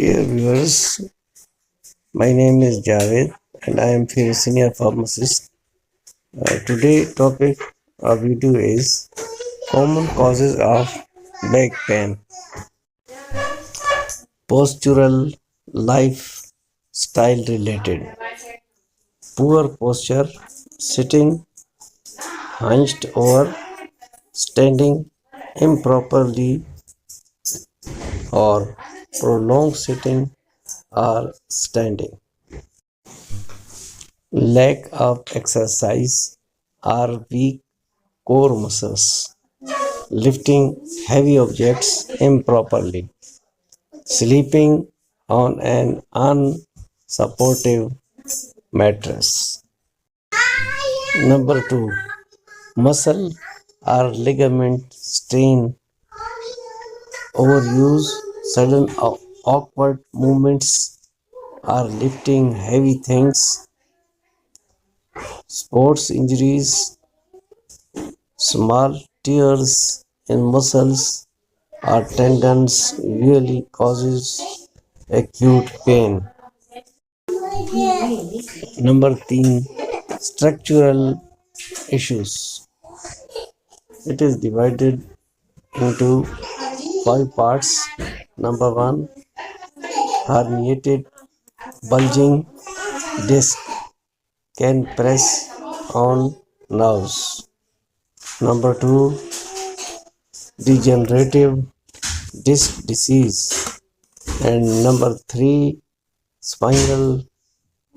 Dear viewers, my name is Javed and I am a senior pharmacist. Today topic of video is common causes of back pain. Postural, lifestyle related. Poor posture, sitting hunched over, standing improperly or prolonged sitting or standing. Lack of exercise or weak core muscles, lifting heavy objects improperly, sleeping on an unsupportive mattress. Number 2, muscle or ligament strain, overuse, sudden awkward movements or lifting heavy things, sports injuries, small tears in muscles or tendons usually causes acute pain. Number 3, structural issues. It is divided into 5 parts. Number 1, herniated bulging disc can press on nerves. Number 2, degenerative disc disease. And number 3, spinal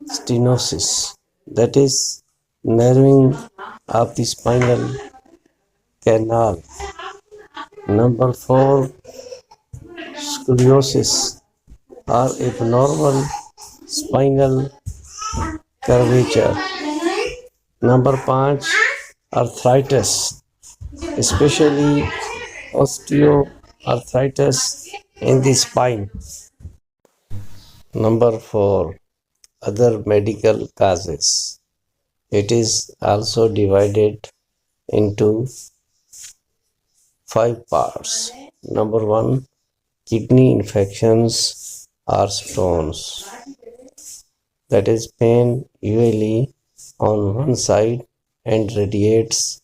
stenosis, that is narrowing of the spinal canal. Number 4, scoliosis or abnormal spinal curvature. Number 5, arthritis, especially osteoarthritis in the spine. Number 4, other medical causes. It is also divided into 5 parts. Number 1, kidney infections or stones. That is pain usually on one side and radiates.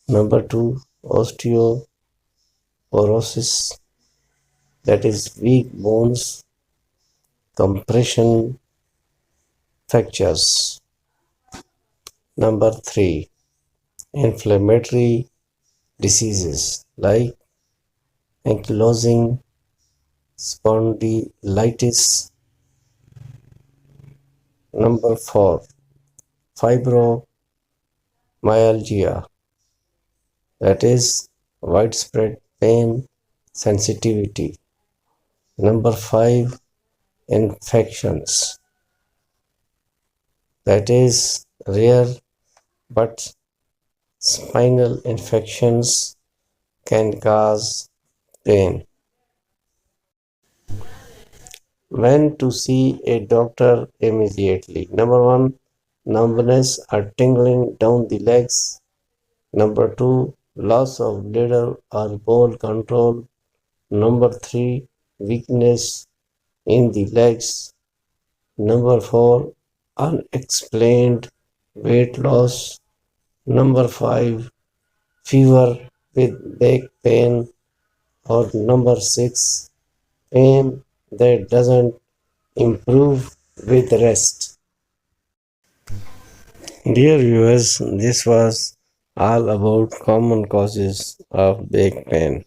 Number 2, osteoporosis, that is weak bones, compression fractures. Number 3, inflammatory diseases like ankylosing spondylitis. Number 4, fibromyalgia, that is widespread pain sensitivity. Number 5, infections, that is rare but spinal infections can cause pain. When to see a doctor immediately? Number 1, numbness or tingling down the legs. Number 2, loss of bladder or bowel control. Number 3, weakness in the legs. Number 4, unexplained weight loss. Number 5, fever with back pain. Or number 6, pain that doesn't improve with rest. Dear viewers, this was all about common causes of back pain.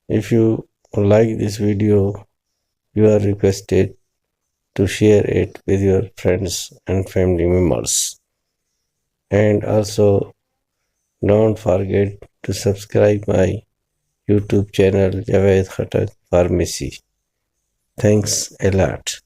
If you like this video, you are requested to share it with your friends and family members. And also don't forget to subscribe my YouTube channel Javed Khattak Pharmacy. Thanks a lot.